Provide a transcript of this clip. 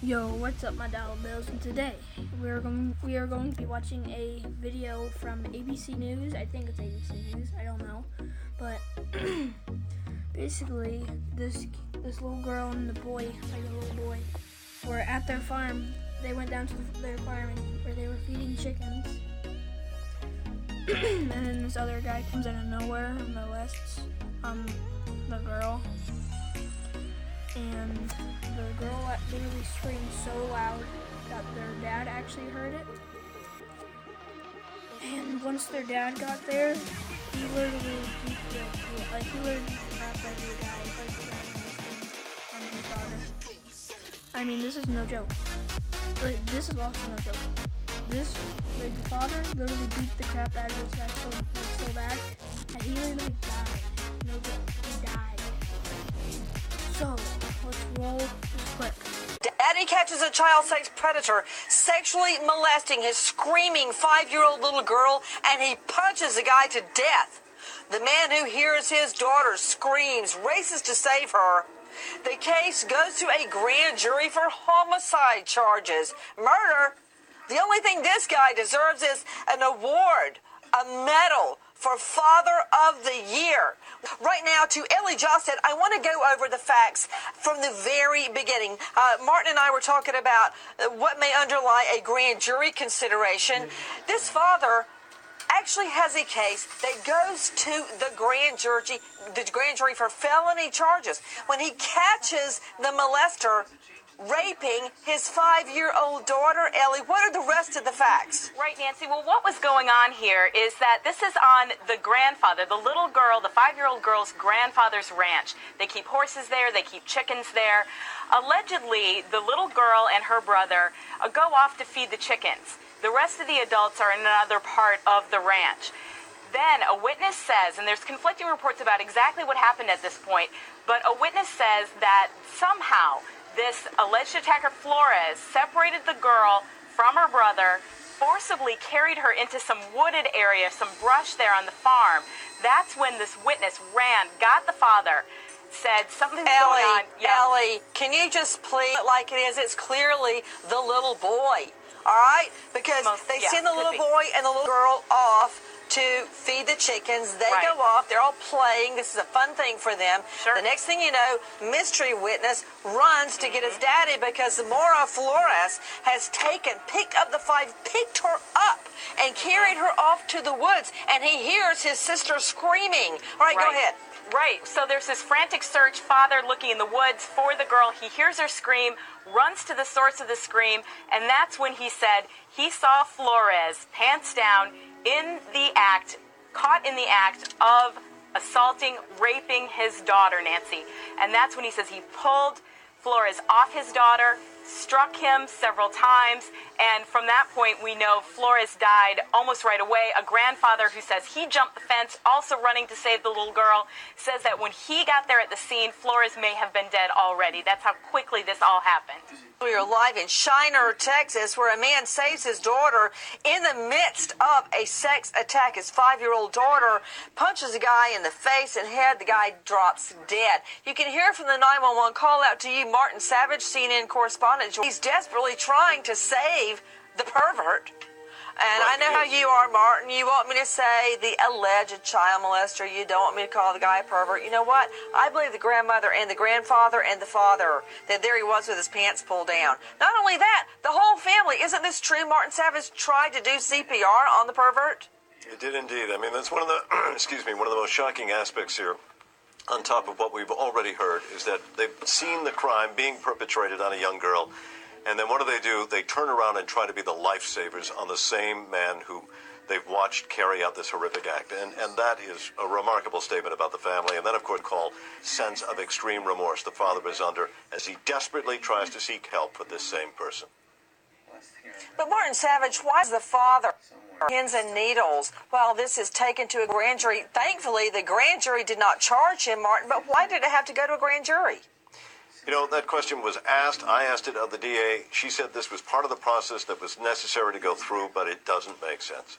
Yo, what's up, my dollar bills? And today we are going to be watching a video from ABC News. I think it's ABC News. I don't know, but basically, this little girl and the boy, like a little boy, were at their farm. They went down to their farm where they were feeding chickens, and then this other guy comes out of nowhere and molests the girl. And the girl literally screamed so loud that their dad actually heard it. And once their dad got there, he literally beat the crap out of the guy, like the guy on his daughter. I mean, this is no joke. Like, this is also no joke. The father literally beat the crap out of this guy so bad that he literally died. No joke, he died. So, let's roll this clip. Daddy catches a child sex predator sexually molesting his screaming 5-year-old little girl, and he punches the guy to death. The man who hears his daughter screams races to save her. The case goes to a grand jury for homicide charges. Murder? The only thing this guy deserves is an award, a medal for Father of the Year. Right now, to Ellie Josted, I want to go over the facts from the very beginning. Martin and I were talking about what may underlie a grand jury consideration. This father actually has a case that goes to the grand jury for felony charges. When he catches the molester raping his 5-year-old daughter. Ellie, what are the rest of the facts? Right, Nancy. Well, what was going on here is that this is on the grandfather, the little girl, the 5-year-old girl's grandfather's ranch. They keep horses there. They keep chickens there. Allegedly, the little girl and her brother go off to feed the chickens. The rest of the adults are in another part of the ranch. Then a witness says, and there's conflicting reports about exactly what happened at this point, but a witness says that somehow this alleged attacker, Flores, separated the girl from her brother, forcibly carried her into some wooded area, some brush there on the farm. That's when this witness ran, got the father, said something's going on. Ellie, can you just plead it like it is? It's clearly the little boy, all right? Because they send the little boy and the little girl off to feed the chickens. They go off. They're all playing. This is a fun thing for them. Sure. The next thing you know, mystery witness runs to get his daddy because Mora Flores has picked up the 5, picked her up, and carried her off to the woods. And he hears his sister screaming. All right, go ahead. Right. So there's this frantic search, father looking in the woods for the girl. He hears her scream, runs to the source of the scream, and that's when he said he saw Flores, pants down, caught in the act of assaulting, raping his daughter, Nancy. And that's when he says he pulled Flores off his daughter, struck him several times, and from that point we know Flores died almost right away. A grandfather who says he jumped the fence, also running to save the little girl, says that when he got there at the scene, Flores may have been dead already. That's how quickly this all happened. We are live in Shiner, Texas, where a man saves his daughter in the midst of a sex attack. His 5-year-old daughter punches a guy in the face and head. The guy drops dead. You can hear from the 911 call out to you, Martin Savage, CNN correspondent. He's desperately trying to save the pervert. And I know how you are, Martin. You want me to say the alleged child molester. You don't want me to call the guy a pervert. You know what? I believe the grandmother and the grandfather and the father, that there he was with his pants pulled down. Not only that, the whole family. Isn't this true? Martin Savage tried to do CPR on the pervert. It did indeed. I mean, that's one of the, one of the most shocking aspects here, on top of what we've already heard, is that they've seen the crime being perpetrated on a young girl. And then what do? They turn around and try to be the lifesavers on the same man who they've watched carry out this horrific act. And that is a remarkable statement about the family. And then, of course, call sense of extreme remorse the father is under as he desperately tries to seek help for this same person. But Martin Savage, why is the father pins and needles while this is taken to a grand jury? Thankfully, the grand jury did not charge him, Martin, but why did it have to go to a grand jury? You know, that question was asked. I asked it of the DA. She said this was part of the process that was necessary to go through, but it doesn't make sense.